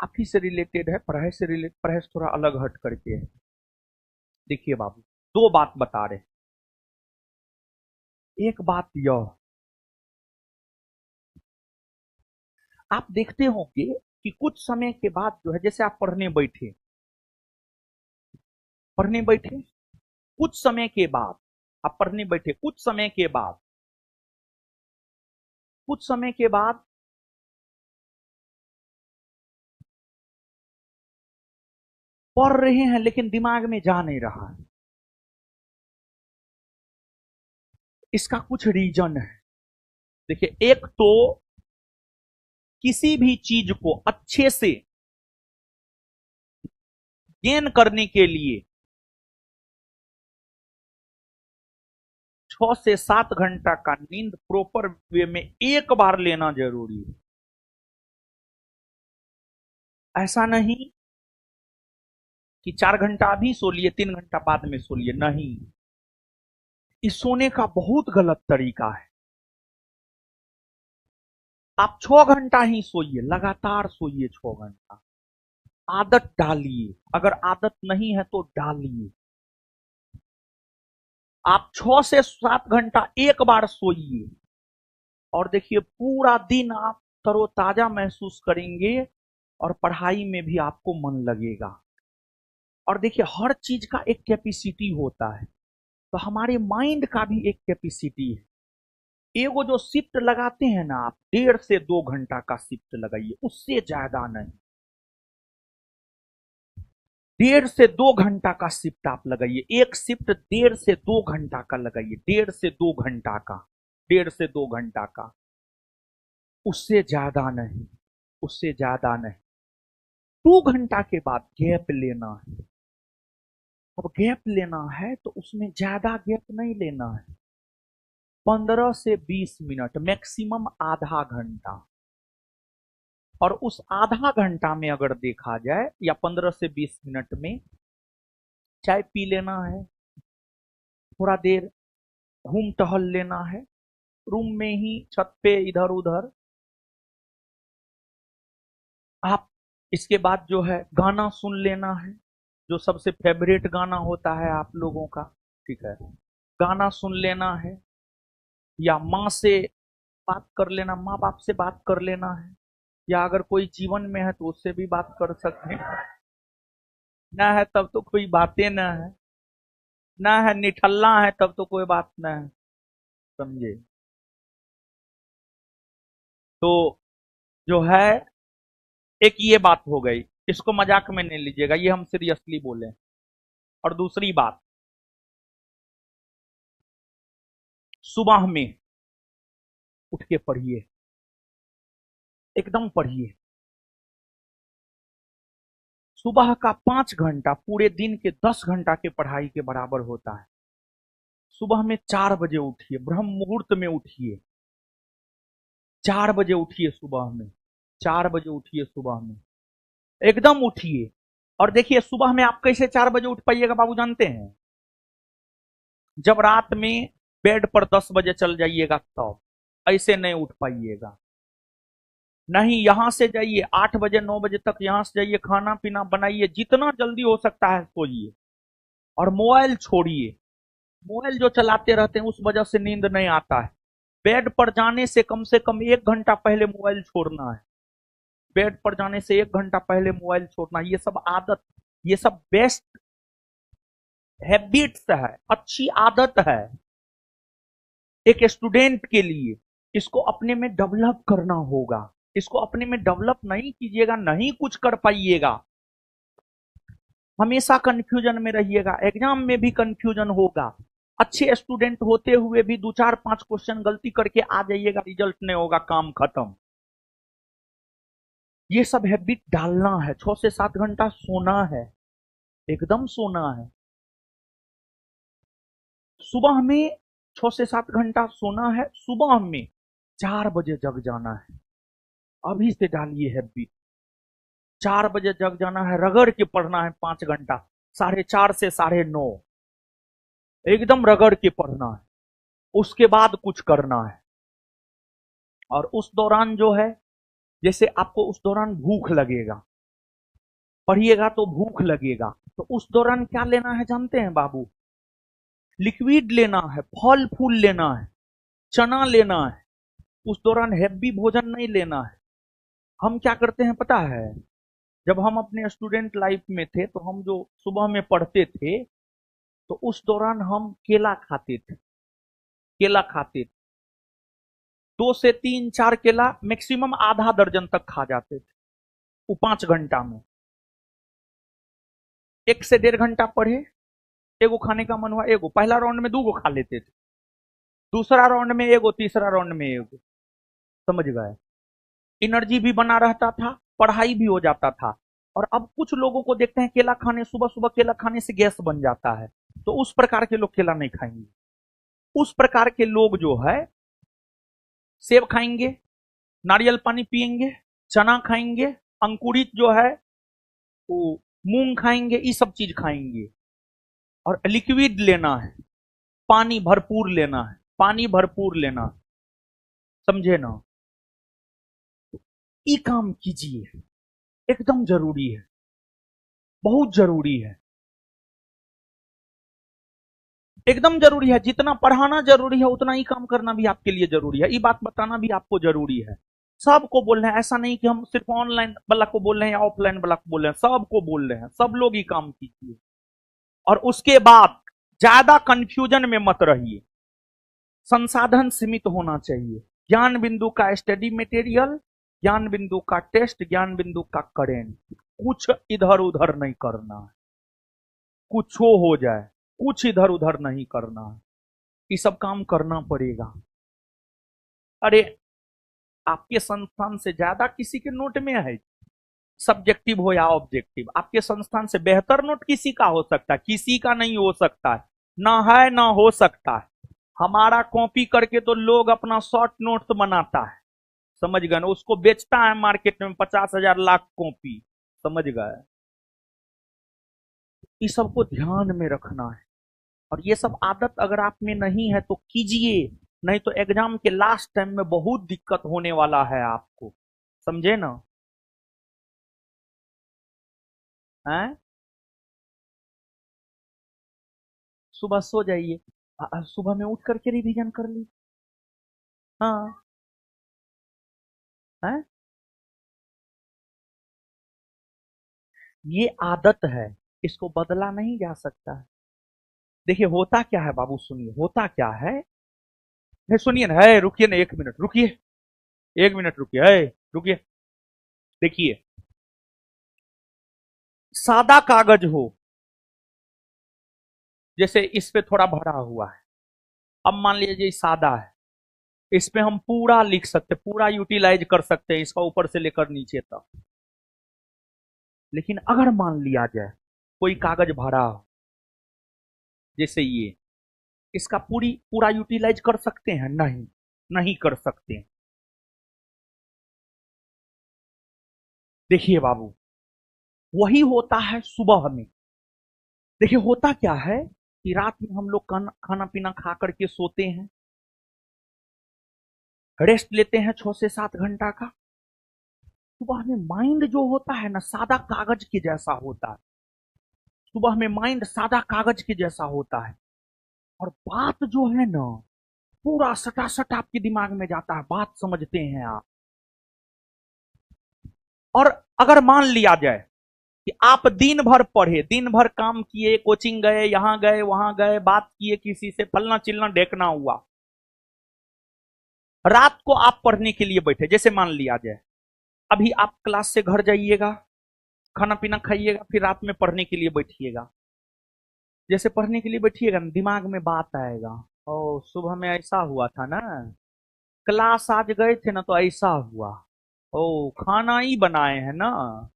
आप ही से रिलेटेड है, पढ़ाई से रिलेटेड, पढ़ाई से थोड़ा अलग हट करके है। देखिए बाबू, दो बात बता रहे हैं। एक बात यह, आप देखते होंगे कि कुछ समय के बाद जो है, जैसे आप पढ़ने बैठे कुछ समय के बाद, आप पढ़ने बैठे कुछ समय के बाद पढ़ रहे हैं लेकिन दिमाग में जा नहीं रहा है। इसका कुछ रीजन है। देखिए, एक तो किसी भी चीज को अच्छे से गेन करने के लिए 6 से 7 घंटा का नींद प्रॉपर वे में एक बार लेना जरूरी है। ऐसा नहीं कि 4 घंटा अभी सो लिए, 3 घंटा बाद में सो लिए, नहीं। इस सोने का बहुत गलत तरीका है। आप 6 घंटा ही सोइए, लगातार सोइए 6 घंटा। आदत डालिए, अगर आदत नहीं है तो डालिए। आप 6 से 7 घंटा एक बार सोइए और देखिए पूरा दिन आप तरोताजा महसूस करेंगे और पढ़ाई में भी आपको मन लगेगा। और देखिए, हर चीज का एक कैपेसिटी होता है, तो हमारे माइंड का भी एक कैपेसिटी है। एगो जो शिफ्ट लगाते हैं ना आप, 1.5 से 2 घंटा का शिफ्ट लगाइए, उससे ज्यादा नहीं। 1.5 से 2 घंटा का शिफ्ट आप लगाइए, एक शिफ्ट 1.5 से 2 घंटा का लगाइए, 1.5 से 2 घंटा का, 1.5 से 2 घंटा का, उससे ज्यादा नहीं, उससे ज्यादा नहीं। 2 घंटा के बाद गैप लेना है। अब गैप लेना है तो उसमें ज्यादा गैप नहीं लेना है, 15 से 20 मिनट, मैक्सिमम आधा घंटा। और उस आधा घंटा में अगर देखा जाए या 15 से 20 मिनट में चाय पी लेना है, थोड़ा देर घूम टहल लेना है, रूम में ही छत पे इधर उधर। आप इसके बाद जो है गाना सुन लेना है, जो सबसे फेवरेट गाना होता है आप लोगों का, ठीक है, गाना सुन लेना है। या माँ से बात कर लेना, माँ बाप से बात कर लेना है, या अगर कोई जीवन में है तो उससे भी बात कर सकते हैं। ना है तब तो कोई बातें ना है, ना है निठल्ला है तब तो कोई बात ना है, समझे। तो जो है, एक ये बात हो गई, इसको मजाक में नहीं लीजिएगा, ये हम सीरियसली बोले। और दूसरी बात, सुबह में उठ के पढ़िए, एकदम पढ़िए। सुबह का 5 घंटा पूरे दिन के 10 घंटा के पढ़ाई के बराबर होता है। सुबह में 4 बजे उठिए, ब्रह्म मुहूर्त में उठिए, 4 बजे उठिए सुबह में, 4 बजे उठिए सुबह में, एकदम उठिए। और देखिए, सुबह में आप कैसे 4 बजे उठ पाइएगा बाबू, जानते हैं? जब रात में बेड पर 10 बजे चल जाइएगा तब, ऐसे नहीं उठ पाइएगा। नहीं, यहां से जाइए 8 बजे 9 बजे तक, यहां से जाइए, खाना पीना बनाइए, जितना जल्दी हो सकता है सोइए। और मोबाइल छोड़िए, मोबाइल जो चलाते रहते हैं उस वजह से नींद नहीं आता है। बेड पर जाने से कम 1 घंटा पहले मोबाइल छोड़ना है। बेड पर जाने से 1 घंटा पहले मोबाइल छोड़ना, ये सब आदत, ये सब बेस्ट हैबिट्स है, अच्छी आदत है एक स्टूडेंट के लिए। इसको अपने में डेवलप करना होगा। इसको अपने में डेवलप नहीं कीजिएगा, नहीं कुछ कर पाइएगा। हमेशा कंफ्यूजन में रहिएगा, एग्जाम में भी कंफ्यूजन होगा। अच्छे स्टूडेंट होते हुए भी 2 4 5 क्वेश्चन गलती करके आ जाइएगा, रिजल्ट नहीं होगा, काम खत्म। ये सब हैबिट डालना है। 6 से 7 घंटा सोना है, एकदम सोना है। सुबह में 6 से 7 घंटा सोना है, सुबह में 4 बजे जग जाना है। अभी से डालिए हैबिट। 4 बजे जग जाना है, रगड़ के पढ़ना है 5 घंटा, 4:30 से 9:30, एकदम रगड़ के पढ़ना है। उसके बाद कुछ करना है। और उस दौरान जो है, जैसे आपको उस दौरान भूख लगेगा, पढ़िएगा तो भूख लगेगा, तो उस दौरान क्या लेना है जानते हैं बाबू? लिक्विड लेना है, फल फूल लेना है, चना लेना है। उस दौरान हैवी भोजन नहीं लेना है। हम क्या करते हैं पता है? जब हम अपने स्टूडेंट लाइफ में थे तो हम जो सुबह में पढ़ते थे तो उस दौरान हम केला खाते थे, केला खाते थे। 2 से 3 4 केला मैक्सिमम आधा दर्जन तक खा जाते थे वो 5 घंटा में। 1 से 1.5 घंटा पढ़े, एगो खाने का मन हुआ एगो, पहला राउंड में 2 गो खा लेते थे, दूसरा राउंड में एगो, तीसरा राउंड में एगो। समझ गए? एनर्जी भी बना रहता था, पढ़ाई भी हो जाता था। और अब कुछ लोगों को देखते हैं केला खाने, सुबह सुबह केला खाने से गैस बन जाता है, तो उस प्रकार के लोग केला नहीं खाएंगे। उस प्रकार के लोग जो है सेब खाएंगे, नारियल पानी पिएंगे, चना खाएंगे, अंकुरित जो है वो मूंग खाएंगे, ये सब चीज खाएंगे। और लिक्विड लेना है, पानी भरपूर लेना है, पानी भरपूर लेना है। समझे ना? ये काम कीजिए, एकदम जरूरी है, बहुत जरूरी है, एकदम जरूरी है। जितना पढ़ाना जरूरी है उतना ही काम करना भी आपके लिए जरूरी है। ये बात बताना भी आपको जरूरी है। सबको बोल रहे हैं, ऐसा नहीं कि हम सिर्फ ऑनलाइन वाला को बोल रहे हैं या ऑफलाइन वाला को बोल रहे हैं, सबको बोल रहे हैं। सब लोग ही काम कीजिए और उसके बाद ज्यादा कंफ्यूजन में मत रहिए। संसाधन सीमित होना चाहिए। ज्ञान बिंदु का स्टडी मटेरियल, ज्ञान बिंदु का टेस्ट, ज्ञान बिंदु का करेंट, कुछ इधर उधर नहीं करना है। कुछ हो जाए, कुछ इधर उधर नहीं करना है। ये सब काम करना पड़ेगा। अरे आपके संस्थान से ज्यादा किसी के नोट में है, सब्जेक्टिव हो या ऑब्जेक्टिव, आपके संस्थान से बेहतर नोट किसी का हो सकता है? किसी का नहीं हो सकता है, ना है ना हो सकता है। हमारा कॉपी करके तो लोग अपना शॉर्ट नोट्स बनाता है। समझ गए ना? उसको बेचता है मार्केट में 50,000 लाख कॉपी। समझ गए? इस सबको ध्यान में रखना है। और ये सब आदत अगर आप में नहीं है तो कीजिए, नहीं तो एग्जाम के लास्ट टाइम में बहुत दिक्कत होने वाला है आपको। समझे ना? हैं? सुबह सो जाइए, सुबह में उठ करके रिवीजन कर ली। हाँ। है? ये आदत है, इसको बदला नहीं जा सकता है। देखिए होता क्या है बाबू, सुनिए होता क्या है। नहीं सुनिए ना, है रुकिए ना, 1 मिनट रुकिए, 1 मिनट रुकिए, है रुकिए। देखिए, सादा कागज हो, जैसे इस पे थोड़ा भरा हुआ है, अब मान लीजिए ये सादा है, इस पे हम पूरा लिख सकते, पूरा यूटिलाइज कर सकते हैं इसका ऊपर से लेकर नीचे तक। लेकिन अगर मान लिया जाए कोई कागज भरा हो, जैसे ये, इसका पूरा यूटिलाइज कर सकते हैं? नहीं, नहीं कर सकते हैं। देखिए बाबू, वही होता है सुबह में। देखिए होता क्या है कि रात में हम लोग खाना पीना खा करके सोते हैं, रेस्ट लेते हैं 6 से 7 घंटा का। सुबह में माइंड जो होता है ना, सादा कागज के जैसा होता है। सुबह में माइंड सादा कागज के जैसा होता है, और बात जो है ना पूरा सटासट आपके दिमाग में जाता है, बात समझते हैं आप। और अगर मान लिया जाए कि आप दिन भर पढ़े, दिन भर काम किए, कोचिंग गए, यहां गए वहां गए, बात किए किसी से, फलना चिलना ढेकना हुआ, रात को आप पढ़ने के लिए बैठे, जैसे मान लिया जाए अभी आप क्लास से घर जाइएगा, खाना पीना खाइएगा, फिर रात में पढ़ने के लिए बैठिएगा। जैसे पढ़ने के लिए बैठिएगा ना, दिमाग में बात आएगा, ओ सुबह में ऐसा हुआ था ना, क्लास आज गए थे ना तो ऐसा हुआ, ओ खाना ही बनाए हैं ना,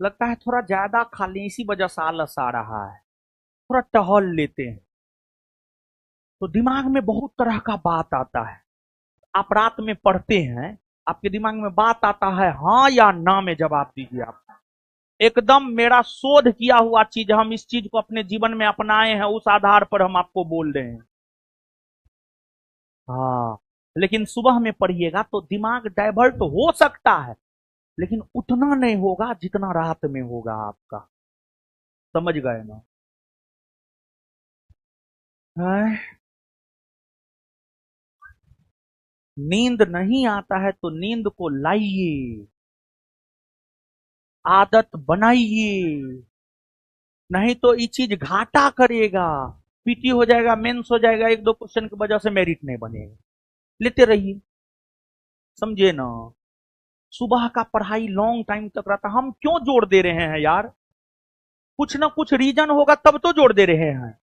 लगता है थोड़ा ज्यादा खा लें इसी वजह से आलस आ रहा है, थोड़ा टहल लेते हैं। तो दिमाग में बहुत तरह का बात आता है। आप रात में पढ़ते हैं, आपके दिमाग में बात आता है, हाँ या ना में जवाब दीजिए आप। एकदम मेरा शोध किया हुआ चीज, हम इस चीज को अपने जीवन में अपनाए हैं, उस आधार पर हम आपको बोल रहे हैं। हाँ, लेकिन सुबह में पढ़िएगा तो दिमाग डाइवर्ट हो सकता है, लेकिन उतना नहीं होगा जितना रात में होगा आपका। समझ गए ना? हैं? नींद नहीं आता है तो नींद को लाइए, आदत बनाइए, नहीं तो ये चीज घाटा करेगा। पीटी हो जाएगा, मेंस हो जाएगा, एक दो क्वेश्चन की वजह से मेरिट नहीं बनेगा। लेते रहिए। समझे ना? सुबह का पढ़ाई लॉन्ग टाइम तक रहता, हम क्यों जोड़ दे रहे हैं यार? कुछ ना कुछ रीजन होगा तब तो जोड़ दे रहे हैं।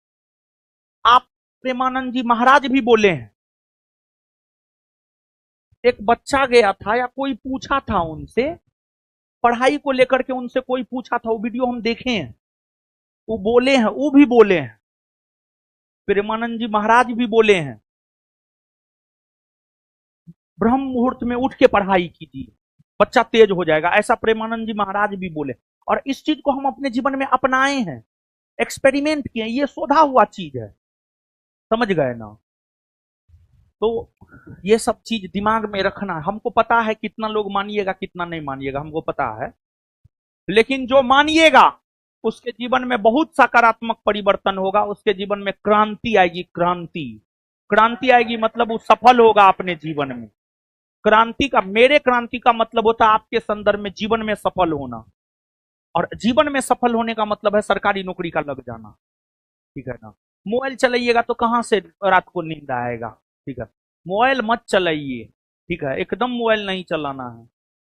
आप प्रेमानंद जी महाराज भी बोले हैं, एक बच्चा गया था या कोई पूछा था उनसे, पढ़ाई को लेकर के उनसे कोई पूछा था, वो वीडियो हम देखे हैं। वो बोले हैं, वो भी बोले हैं, प्रेमानंद जी महाराज भी बोले हैं, ब्रह्म मुहूर्त में उठ के पढ़ाई कीजिए, बच्चा तेज हो जाएगा। ऐसा प्रेमानंद जी महाराज भी बोले। और इस चीज को हम अपने जीवन में अपनाए हैं, एक्सपेरिमेंट किए, ये शोधा हुआ चीज है। समझ गए ना? तो ये सब चीज दिमाग में रखना। हमको पता है कितना लोग मानिएगा कितना नहीं मानिएगा, हमको पता है। लेकिन जो मानिएगा उसके जीवन में बहुत सकारात्मक परिवर्तन होगा, उसके जीवन में क्रांति आएगी। क्रांति, क्रांति आएगी मतलब वो सफल होगा अपने जीवन में। क्रांति का, मेरे क्रांति का मतलब होता है आपके संदर्भ में जीवन में सफल होना। और जीवन में सफल होने का मतलब है सरकारी नौकरी का लग जाना। ठीक है ना? मोबाइल चलाइएगा तो कहां से रात को नींद आएगा? ठीक है, मोबाइल मत चलाइए। ठीक है, एकदम मोबाइल नहीं चलाना है।